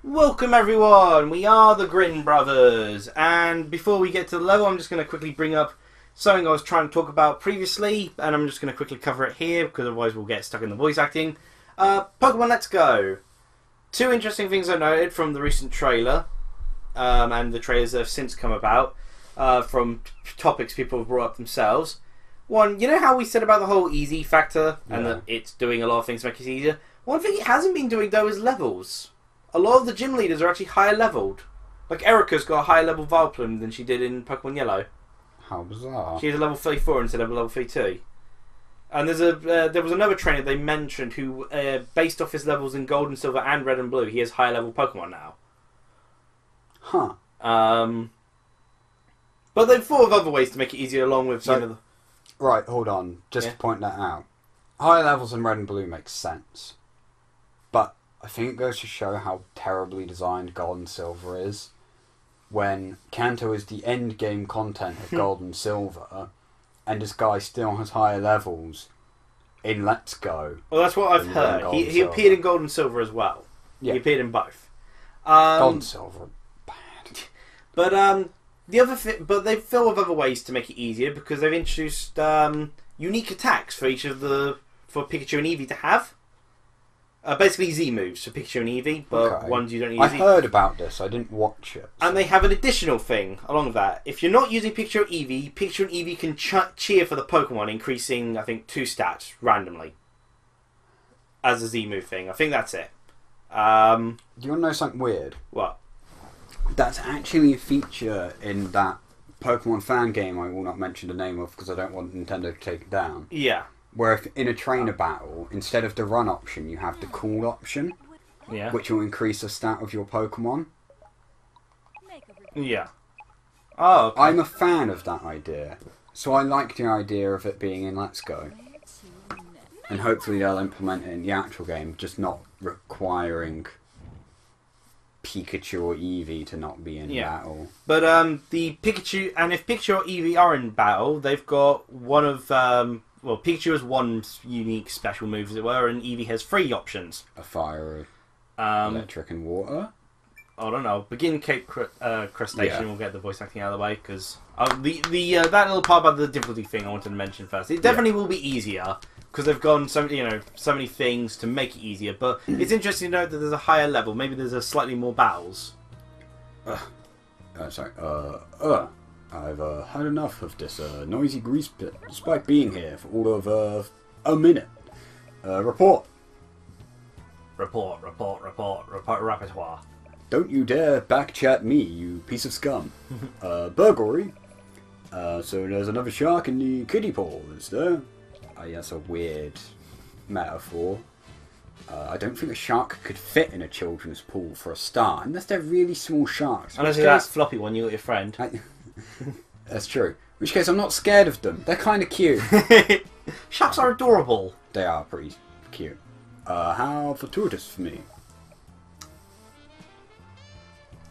Welcome everyone, we are the Grin brothers, and before we get to the level I'm just going to quickly bring up something I was trying to talk about previously, and I'm just going to quickly cover it here because otherwise we'll get stuck in the voice acting. Pokemon Let's Go! Two interesting things I noted from the recent trailer, and the trailers that have since come about, from topics people have brought up themselves. One, you know how we said about the whole easy factor, and that it's doing a lot of things to make it easier? One thing it hasn't been doing though is levels. A lot of the gym leaders are actually higher leveled. Like Erica's got a higher level Vileplume than she did in Pokemon Yellow. How bizarre. She's a level 34 instead of a level 32. And there was another trainer they mentioned who, based off his levels in Gold and Silver and Red and Blue, he has higher level Pokemon now. Huh. But they've thought of other ways to make it easier along with... So, right, hold on. Just to point that out. Higher levels in Red and Blue makes sense. But I think it goes to show how terribly designed Gold and Silver is. When Kanto is the end game content of Gold and Silver, and this guy still has higher levels in Let's Go. Well, that's what I've heard. He appeared in Gold and Silver as well. Yeah. He appeared in both. Gold and Silver are bad. But but they've thought of other ways to make it easier because they've introduced unique attacks for for Pikachu and Eevee to have. Basically Z moves for Pikachu and Eevee, but ones you don't use. I heard about this, I didn't watch it. So. And they have an additional thing along with that. If you're not using Pikachu or Eevee, Pikachu and Eevee can cheer for the Pokemon, increasing, I think, 2 stats randomly. As a Z move thing. I think that's it. Do you want to know something weird? What? That's actually a feature in that Pokemon fan game I will not mention the name of because I don't want Nintendo to take it down. Yeah. Where if in a trainer battle, instead of the run option, you have the call option, which will increase the stat of your Pokemon. Yeah. Oh, okay. I'm a fan of that idea, so I like the idea of it being in Let's Go. And hopefully they'll implement it in the actual game, just not requiring Pikachu or Eevee to not be in battle. But the Pikachu, and if Pikachu or Eevee are in battle, they've got one of... well, Pikachu has one unique special move, as it were, and Eevee has 3 options. A fire, electric, and water? I don't know. Begin Cape Crustacean, we'll get the voice acting out of the way, because that little part about the difficulty thing I wanted to mention first. It definitely will be easier, because they've gone so many things to make it easier, but it's interesting to note that there's a higher level. Maybe there's a slightly more battles. I've had enough of this noisy grease pit, despite being here for all of a minute. Report. Report, repertoire. Don't you dare backchat me, you piece of scum. Burglary. So there's another shark in the kiddie pool, is there? That's a weird metaphor. I don't think a shark could fit in a children's pool for a start, unless they're really small sharks. Unless that floppy one you got your friend. That's true. In which case, I'm not scared of them. They're kind of cute. Sharks are adorable. They are pretty cute. How fortuitous for me.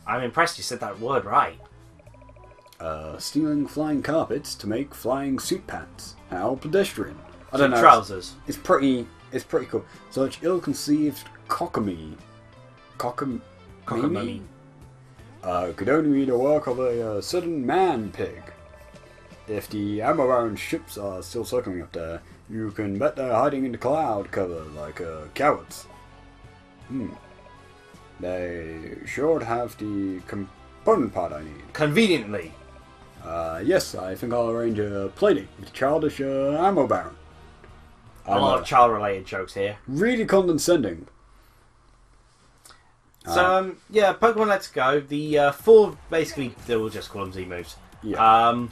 I'm impressed you said that word right. Stealing flying carpets to make flying suit pants. How pedestrian. I don't know. Trousers. It's pretty cool. Such ill-conceived cockamamie. Cockamamie? Could only be the work of a certain man-pig. If the ammo-bound ships are still circling up there, you can bet they're hiding in the cloud cover like cowards. They sure have the component part I need. Conveniently. Yes, I think I'll arrange a playdate with childish ammo baron. A lot of child-related jokes here. Really condescending. So, Pokemon Let's Go. The 4, basically, they will just call them Z moves. Yeah.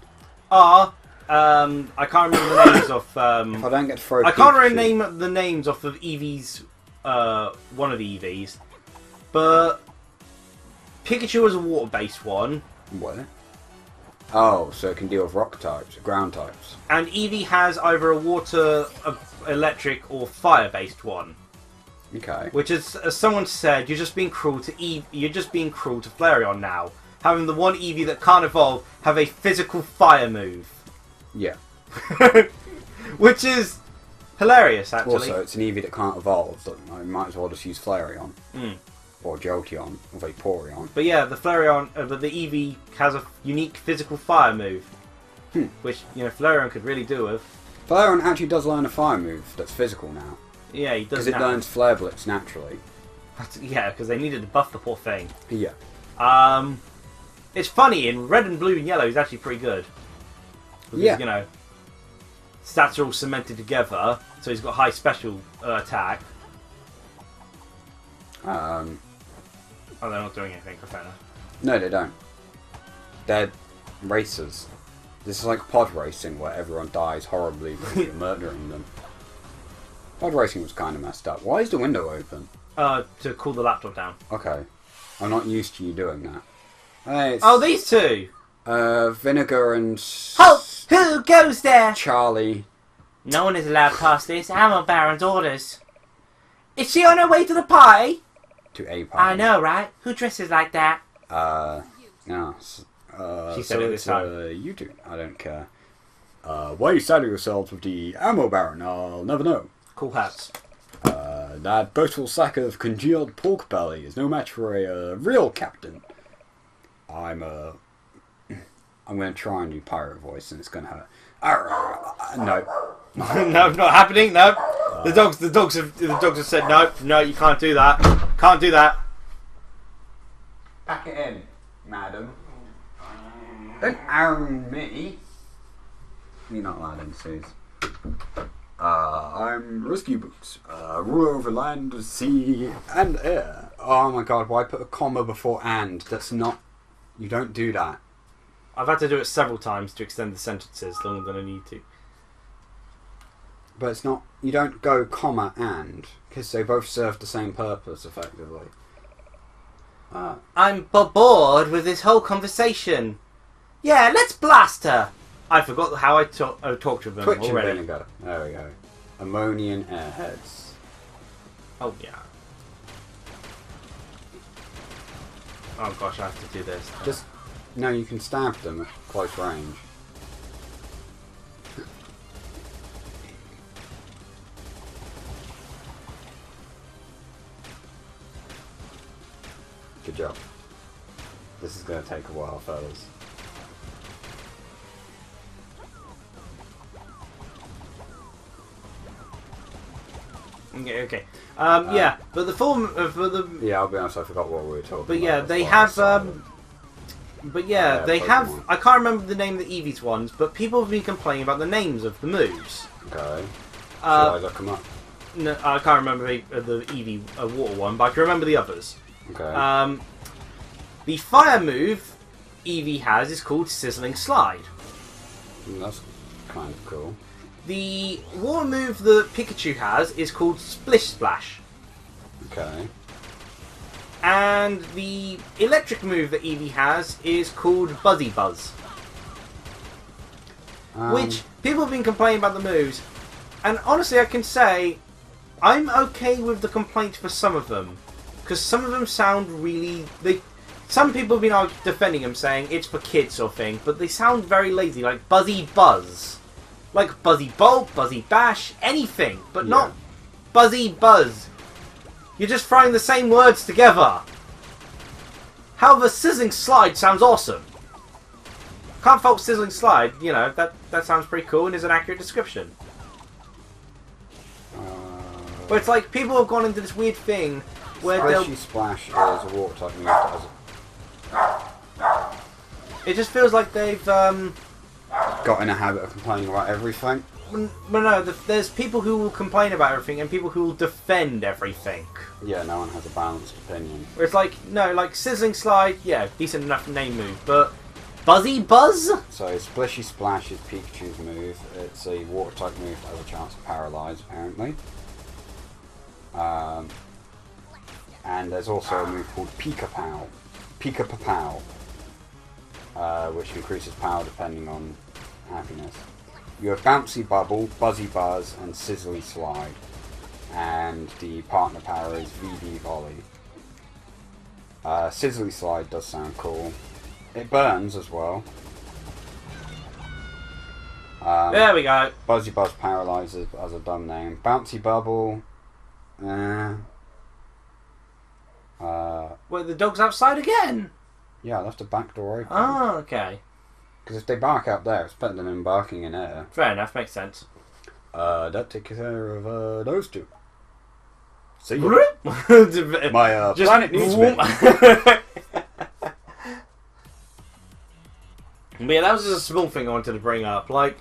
I can't remember the names of... if I don't get to throw I can't remember the names of the Eevees, one of the Eevees, but Pikachu is a water-based one. What? Oh, so it can deal with rock types, ground types. And Eevee has either a water, electric, or fire-based one. Okay. Which is, as someone said, you're just being cruel to Flareon now. Having the one Eevee that can't evolve have a physical fire move. Yeah. Which is hilarious, actually. Also, it's an Eevee that can't evolve, so I might as well just use Flareon. Or Jolteon, or Vaporeon. But yeah, the Flareon, but the Eevee has a unique physical fire move, which Flareon could really do with. Flareon actually does learn a fire move that's physical now. Yeah, he does. Because it learns Flare Blitz naturally. Yeah, because they needed to buff the poor thing. Yeah. It's funny, in red and blue and yellow, he's actually pretty good. Because, stats are all cemented together, so he's got high special attack. Oh, they're not doing anything, fair enough. No, they don't. They're racers. This is like pod racing, where everyone dies horribly because you're murdering them. Pod racing was kind of messed up. Why is the window open? To cool the laptop down. Okay. I'm not used to you doing that. Hey, oh, these two! Vinegar and... Halt! Who goes there? Charlie. No one is allowed past this. Ammo Baron's orders. Is she on her way to the party? To a party. I know, right? Who dresses like that? No. She said it this time. You two. I don't care. Why are you saddling yourselves with the Ammo Baron? I'll never know. Cool hats. That boastful sack of congealed pork belly is no match for a real captain. I'm going to try and do pirate voice, and it's going to hurt. No. No, not happening. No. The dogs have said no, you can't do that. Can't do that. Pack it in, madam. Don't iron me. You're not allowed in, Suze. I'm Rescue Boots. Ruler over land, sea, and air. Oh my god, why put a comma before and? That's not... You don't do that. I've had to do it several times to extend the sentences longer than I need to. But it's not... You don't go comma and, because they both serve the same purpose, effectively. I'm bored with this whole conversation. Yeah, let's blast her. I forgot how I talked with them Twitch already. And Vinegar. There we go. Ammonian airheads. Oh, yeah. Oh gosh, I have to do this. Just... No, you can stab them at close range. Good job. This is going to take a while, fellas. Okay. Yeah, but the form of the. Yeah, I'll be honest. I forgot what we were talking about. But yeah, they have. But yeah, they have. I can't remember the name of the Eevee's ones, but people have been complaining about the names of the moves. Okay. Should I look them up? No, I can't remember the Eevee water one, but I can remember the others. Okay. The fire move Eevee has is called Sizzling Slide. That's kind of cool. The water move that Pikachu has is called Splish Splash. Okay. And the electric move that Eevee has is called Buzzy Buzz. Which, people have been complaining about the moves. And honestly, I can say, I'm okay with the complaints for some of them. Because some of them sound really... Some people have been defending them, saying it's for kids or thing. But they sound very lazy, like Buzzy Buzz. Like Buzzy Bolt, Buzzy Bash, anything. But not Buzzy Buzz. You're just throwing the same words together. However, Sizzling Slide sounds awesome. Can't fault Sizzling Slide, you know, that sounds pretty cool and is an accurate description. But it's like, people have gone into this weird thing where Splashy Splash is a water type move. It just feels like they've, got in a habit of complaining about everything. Well, no, there's people who will complain about everything and people who will defend everything. Yeah, no one has a balanced opinion. Where it's like, no, like Sizzling Slide, yeah, decent enough name move, but Buzzy Buzz? So Splishy Splash is Pikachu's move. It's a water type move that has a chance to paralyze, apparently. And there's also a move called Pika-Pow. Pika-Pow. Which increases power depending on happiness. You have Bouncy Bubble, Buzzy Buzz, and Sizzly Slide. And the partner power is VV Volley. Sizzly Slide does sound cool. It burns as well. There we go. Buzzy Buzz paralyzes as a dumb name. Bouncy Bubble. I Wait, the dog's outside again? Yeah, I left the back door open. Oh, okay. Because if they bark out there, it's better than them barking in here. Fair enough, makes sense. That takes care of those two. See you. My planet needs me. But yeah, that was just a small thing I wanted to bring up. Like,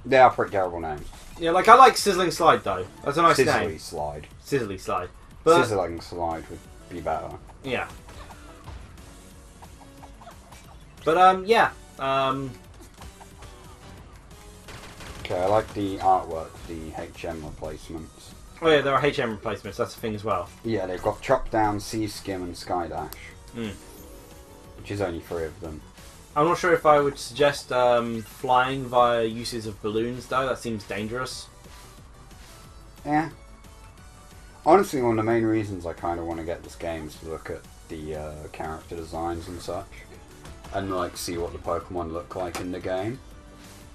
they are pretty terrible names. Yeah, like I like Sizzling Slide though. That's a nice name. Sizzly Slide. Sizzly Slide. But, Sizzling Slide would be better. Yeah. But yeah. Okay, I like the artwork, the HM replacements. Oh yeah, there are HM replacements. That's the thing as well. Yeah, they've got Chop Down, Sea Skim, and Sky Dash. Mm. Which is only 3 of them. I'm not sure if I would suggest flying via uses of balloons, though. That seems dangerous. Yeah. Honestly, one of the main reasons I kind of want to get this game is to look at the character designs and such. And, like, see what the Pokemon look like in the game.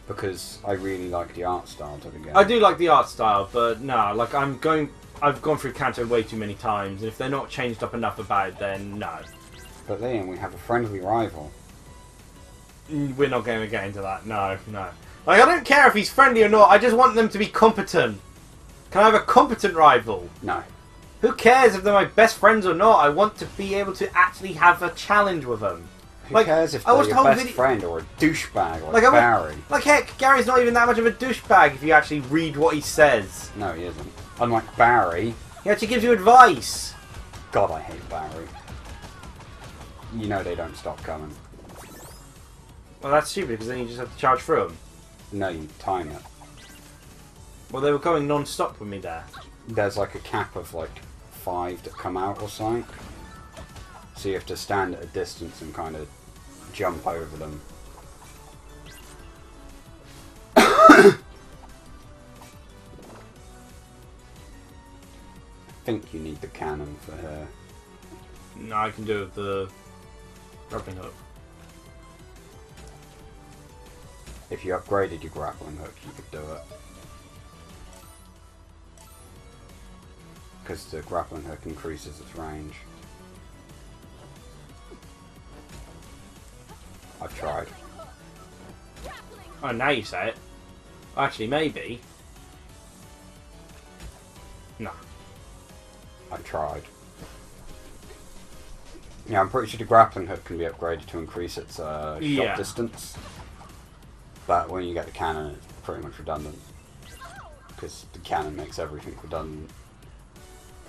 Because I really like the art style to the game. I do like the art style, but no, like I've gone through Kanto way too many times, and if they're not changed up enough about it, then no. But then we have a friendly rival. We're not going to get into that. No, no. Like, I don't care if he's friendly or not. I just want them to be competent. Can I have a competent rival? No. Who cares if they're my best friends or not? I want to be able to actually have a challenge with them. Who cares if they're your best friend or a douchebag like Barry? Like, heck, Gary's not even that much of a douchebag if you actually read what he says. No, he isn't. Unlike Barry. He actually gives you advice. God, I hate Barry. You know they don't stop coming. Well, that's stupid, because then you just have to charge through them. No, you time it. Well, they were going non-stop with me there. There's like a cap of like 5 that come out or something. So you have to stand at a distance and kind of jump over them. I think you need the cannon for her. No, I can do it with the grappling hook. If you upgraded your grappling hook, you could do it. Because the grappling hook increases its range. I've tried. Oh, now you say it. Actually, maybe. No. I tried. Yeah, I'm pretty sure the grappling hook can be upgraded to increase its shot distance. But when you get the cannon, it's pretty much redundant. Because the cannon makes everything redundant.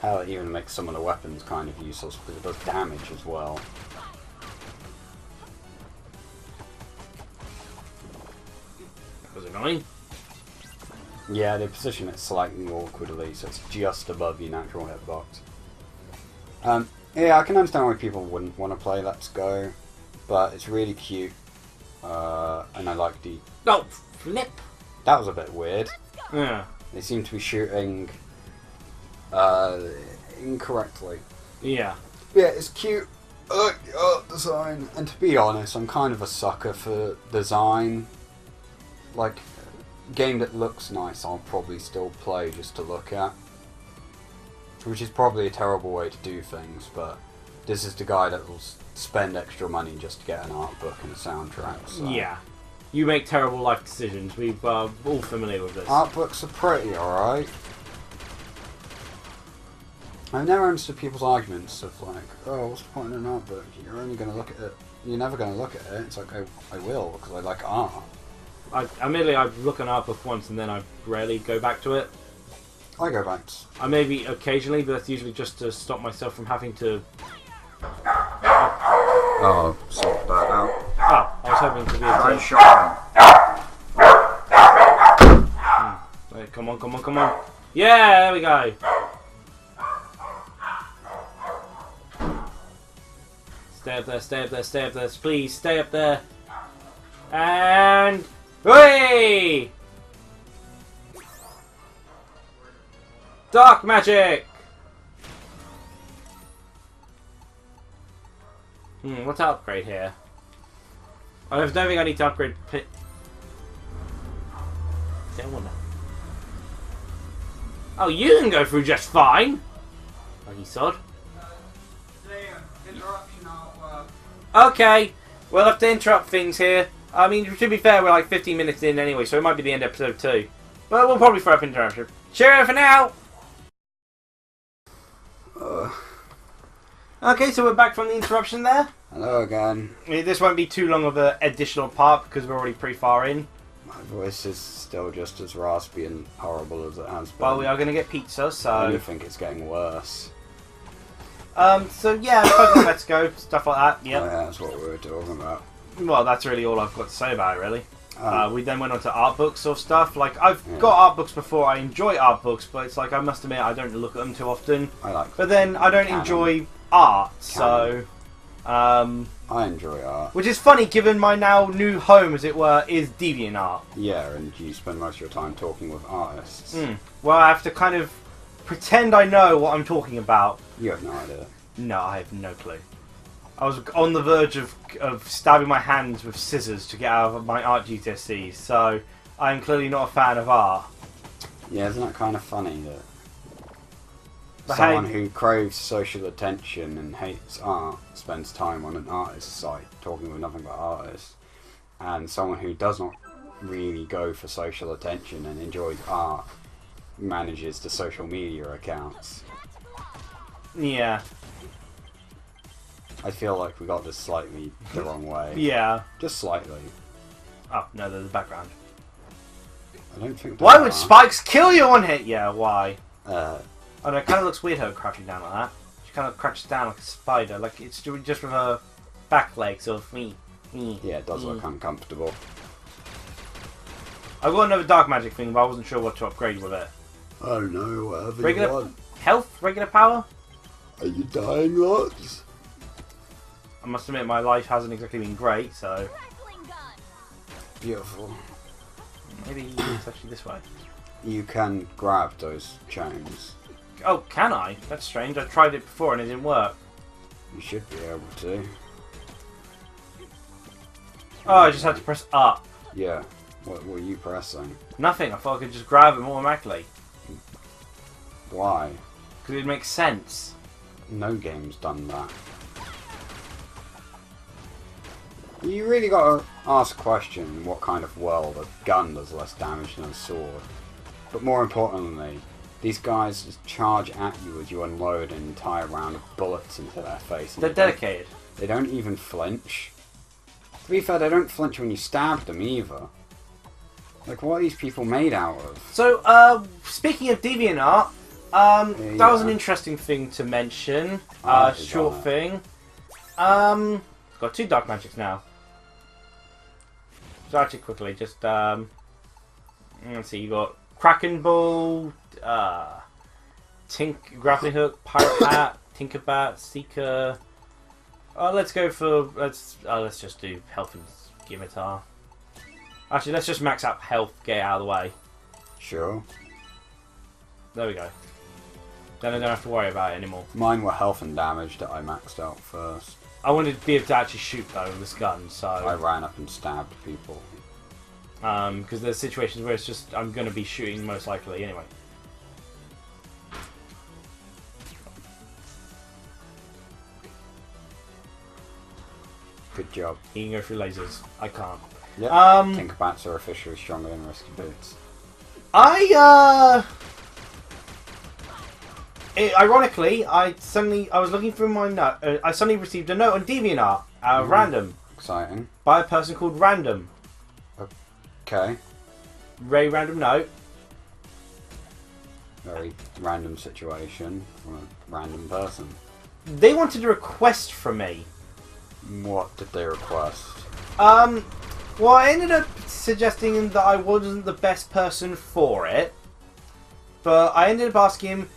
Hell, it even makes some of the weapons kind of useless because it does damage as well. That was annoying. Yeah, they position it slightly awkwardly, so it's just above your natural hitbox. Yeah, I can understand why people wouldn't want to play Let's Go, but it's really cute. And I like the... Oh, flip! That was a bit weird. Yeah. They seem to be shooting incorrectly. Yeah. Yeah, it's cute. I like the art design. And to be honest, I'm kind of a sucker for design. Like, a game that looks nice I'll probably still play just to look at. Which is probably a terrible way to do things, but this is the guy that will spend extra money just to get an art book and a soundtrack. So. Yeah. You make terrible life decisions. We're all familiar with this. Art books are pretty, alright. I've never understood people's arguments of like, oh, what's the point in an art book? You're only going to look at it. You're never going to look at it. It's like, I will, because I like art. Admittedly, I look at an art book once and then I rarely go back to it. I go back. I maybe occasionally, but that's usually just to stop myself from having to... Oh, sort that out. Oh, I was hoping to be able to... shot Wait, come on, come on, come on. Yeah, there we go. Stay up there, stay up there, stay up there. Please, stay up there. And... Hey! Dark magic! What's to upgrade here? I don't think I need to upgrade pit. Don't wanna. Oh, you can go through just fine! Lucky sod. Okay, we'll have to interrupt things here. I mean, to be fair, we're like 15 minutes in anyway, so it might be the end of episode 2. But we'll probably throw up interruption. Cheerio for now! Okay, so we're back from the interruption there. Hello again. This won't be too long of an additional part because we're already pretty far in. My voice is still just as raspy and horrible as it has been. Well, we are going to get pizza, so... I only think it's getting worse. So yeah, Pokemon Let's Go, stuff like that, yep. Oh, yeah, that's what we were talking about. Well, that's really all I've got to say about it, really. We then went on to art books or stuff. Like, I've got art books before. I enjoy art books, but it's like, I must admit, I don't look at them too often. But then, I don't enjoy art, so... I enjoy art. Which is funny, given my now new home, as it were, is DeviantArt. Yeah, and you spend most of your time talking with artists. Well, I have to kind of pretend I know what I'm talking about. You have no idea. No, I have no clue. I was on the verge of stabbing my hands with scissors to get out of my art GCSEs, so I'm clearly not a fan of art. Yeah, isn't that kind of funny that But someone who craves social attention and hates art spends time on an artist site talking with nothing but artists, and someone who does not really go for social attention and enjoys art manages the social media accounts? Yeah. I feel like we got this slightly the wrong way. Yeah. Just slightly. Oh, no, there's the background. I don't think... Why would spikes kill you on hit? Yeah, why? Uh... Oh no, it kind of looks weird her crouching down like that. She kind of crouches down like a spider, like it's just with her back legs of me. Yeah, it does look uncomfortable. I've got another dark magic thing, but I wasn't sure what to upgrade with it. Oh no, whatever regular you want. Health? Regular power? Are you dying lots? I must admit my life hasn't exactly been great, so... Beautiful. Maybe it's actually this way. You can grab those chains. Oh, can I? That's strange. I tried it before and it didn't work. You should be able to. Oh, I just had to press up. Yeah. What were you pressing? Nothing. I thought I could just grab them automatically. Why? Because it makes sense. No game's done that. You really got to ask a question what kind of world a gun does less damage than a sword. But more importantly, these guys just charge at you as you unload an entire round of bullets into their face. They're dedicated. They don't even flinch. To be fair, they don't flinch when you stab them either. Like, what are these people made out of? So, speaking of DeviantArt, that was an interesting thing to mention. Short thing. Got 2 dark magics now. So actually quickly, just let's see, you got Kraken Ball, Grappling Hook, Pirate Hat, Tinkerbat, Seeker. Let's go for let's just do Health and Scimitar. Actually, let's just max out Health, get it out of the way. Sure. There we go. Then I don't have to worry about it anymore. Mine were Health and Damage that I maxed out first. I wanted to be able to actually shoot though with this gun, so I ran up and stabbed people. Because there's situations where it's just I'm going to be shooting most likely anyway. Good job. He can go through lasers. I can't. Yep. Tinkerbats are officially stronger than Risky Boots. Ironically, I was looking through my note. I suddenly received a note on DeviantArt, random, Exciting. by a person called Random. Okay. Very random note. Very random situation from a random person. They wanted a request from me. What did they request? Well, I ended up suggesting that I wasn't the best person for it, but I ended up asking him.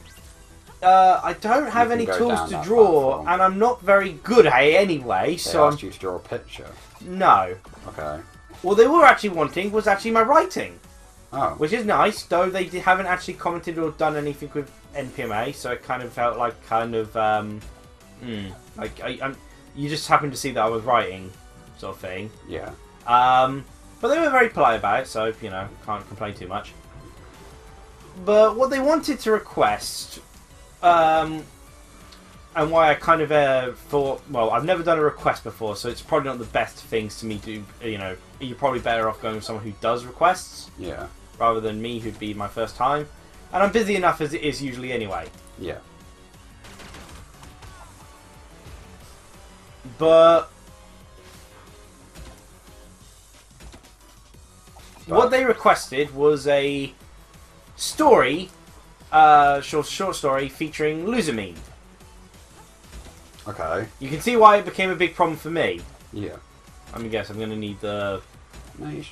I don't have any tools to draw, and I'm not very good at it anyway. They so asked you to draw a picture. No. Okay. All they were actually wanting was actually my writing. Oh. Which is nice, though they haven't actually commented or done anything with NPMA, so it kind of felt like you just happened to see that I was writing, sort of thing. Yeah. But they were very polite about it, so, you know, can't complain too much. But what they wanted to request and why I kind of thought, well, I've never done a request before, so it's probably not the best things to me to, you know, you're probably better off going with someone who does requests. Yeah. Rather than me, who'd be my first time. And I'm busy enough as it is usually anyway. Yeah. But what they requested was a story, short story featuring Luzamine. Okay. You can see why it became a big problem for me. Yeah. I'm gonna guess I'm gonna need the. Nice.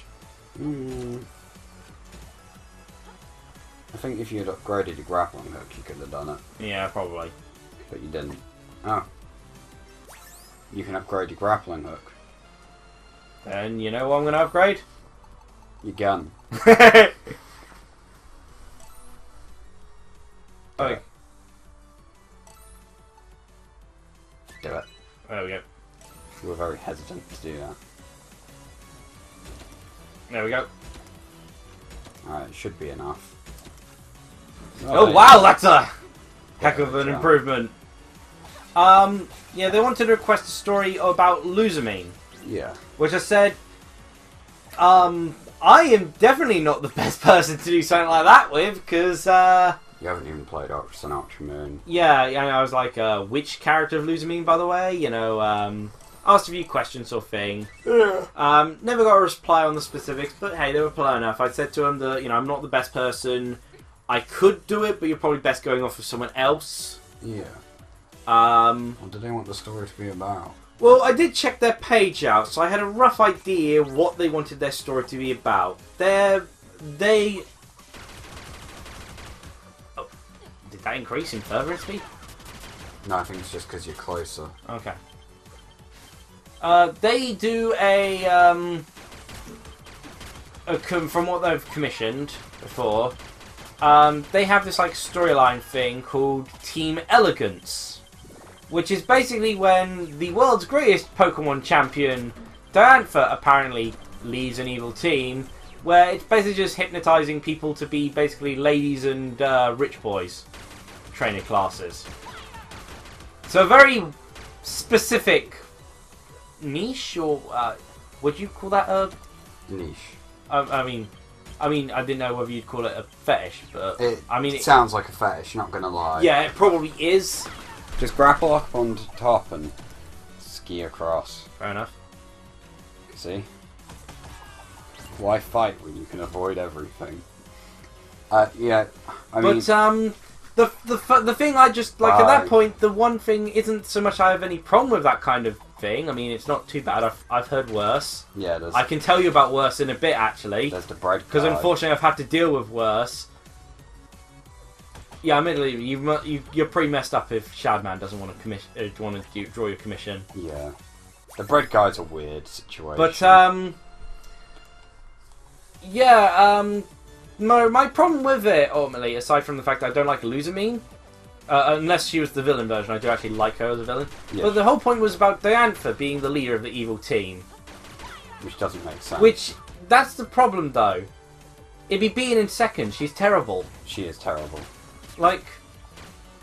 I think if you had upgraded your grappling hook, you could have done it. Yeah, probably. But you didn't. Oh. You can upgrade your grappling hook. And you know what I'm gonna upgrade? Your gun. Okay. Do it. There we go. You were very hesitant to do that. There we go. Alright, it should be enough. Oh wow, that's a heck of an improvement. Yeah, they wanted to request a story about Luzamine. Yeah. Which I said, I am definitely not the best person to do something like that with, because, You haven't even played Sun Ultra Moon. yeah, I was like, which character of Luzamine, by the way? You know, asked a few questions sort of thing. Yeah. Never got a reply on the specifics, but hey, they were polite enough. I said to them that, you know, I'm not the best person. I could do it, but you're probably best going off with someone else. Yeah. What do they want the story to be about? Well, I did check their page out, so I had a rough idea what they wanted their story to be about. Oh, did that increase in further speed? No, I think it's just because you're closer. Okay. They do from what they've commissioned before, they have this like storyline thing called Team Elegance, which is basically when the world's greatest Pokemon champion, Diantha, apparently leads an evil team, where it's basically just hypnotizing people to be basically ladies and rich boys trainer classes. So a very specific niche, or would you call that a niche? I mean, I didn't know whether you'd call it a fetish, but it sounds like a fetish. Not gonna lie. Yeah, it probably is. Just grapple up on top and ski across. Fair enough. See? Why fight when you can avoid everything? Yeah, I mean... But, the thing I just... Like, at that point, the one thing isn't so much I have any problem with that kind of thing. I mean, it's not too bad. I've heard worse. Yeah, there's... I can tell you about worse in a bit, actually. There's the bread guy. Because, unfortunately, I've had to deal with worse. Yeah, admittedly, you're pretty messed up if Shadman doesn't want to draw your commission. Yeah. The bread guy's a weird situation. But, yeah, my problem with it, ultimately, aside from the fact that I don't like Luzamine, unless she was the villain version, I do actually like her as a villain. Yes. But the whole point was about Diantha being the leader of the evil team. Which doesn't make sense. Which, that's the problem, though. It'd be being in second. She's terrible. She is terrible. Like,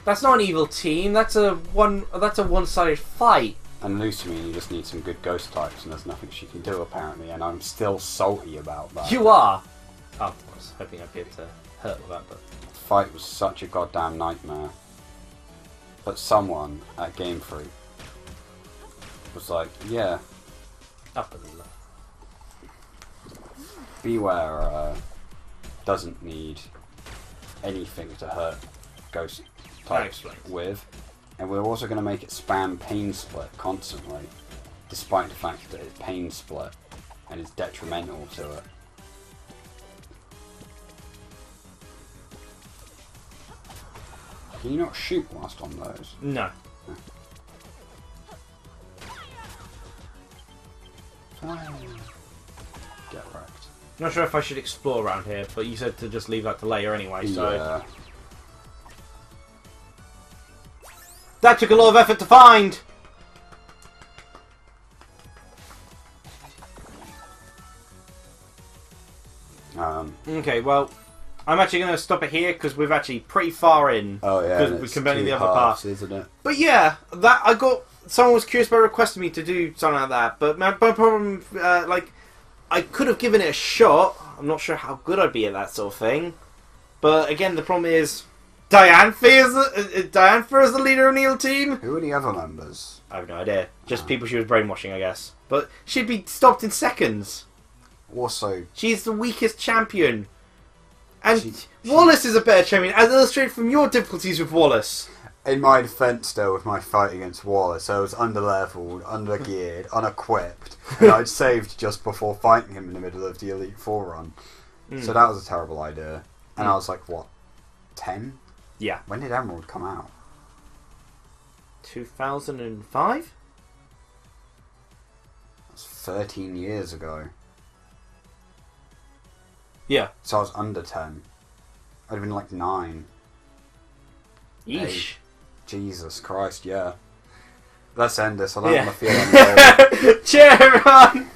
that's not an evil team. That's a one-sided fight. And Luzamine, you just need some good ghost types, and there's nothing she can do, apparently, and I'm still salty about that. You are! Oh, I was hoping I'd be able to hurt with that, but... The fight was such a goddamn nightmare. But someone at Game Freak was like, yeah. Up a little. Beware doesn't need anything to hurt ghost types with. And we're also going to make it spam pain split constantly, despite the fact that it's pain split and is detrimental to it. Can you not shoot whilst on those? No. Get wrecked. Not sure if I should explore around here, but you said to just leave that to later anyway, so... Yeah. That took a lot of effort to find! Okay, well, I'm actually going to stop it here because we're actually pretty far in. Oh yeah, because we can only the other part, isn't it? But yeah, that I got. Someone was curious about requesting me to do something like that, but my problem, I could have given it a shot. I'm not sure how good I'd be at that sort of thing. But again, the problem is Diantha is the leader of the Neil team. Who are the other members? I have no idea. Just people she was brainwashing, I guess. But she'd be stopped in seconds. Also, she's the weakest champion. And Wallace is a better champion, as illustrated from your difficulties with Wallace. In my defence, though, with my fight against Wallace, I was under-leveled, under-geared, unequipped, and I'd saved just before fighting him in the middle of the Elite Four run. So that was a terrible idea. And I was like, what, 10? Yeah. When did Emerald come out? 2005? That's 13 years ago. Yeah. So I was under 10. I'd have been like 9. Yeesh. 8. Jesus Christ, yeah. Let's end this. I don't Yeah. want to feel any older. Cheer, everyone!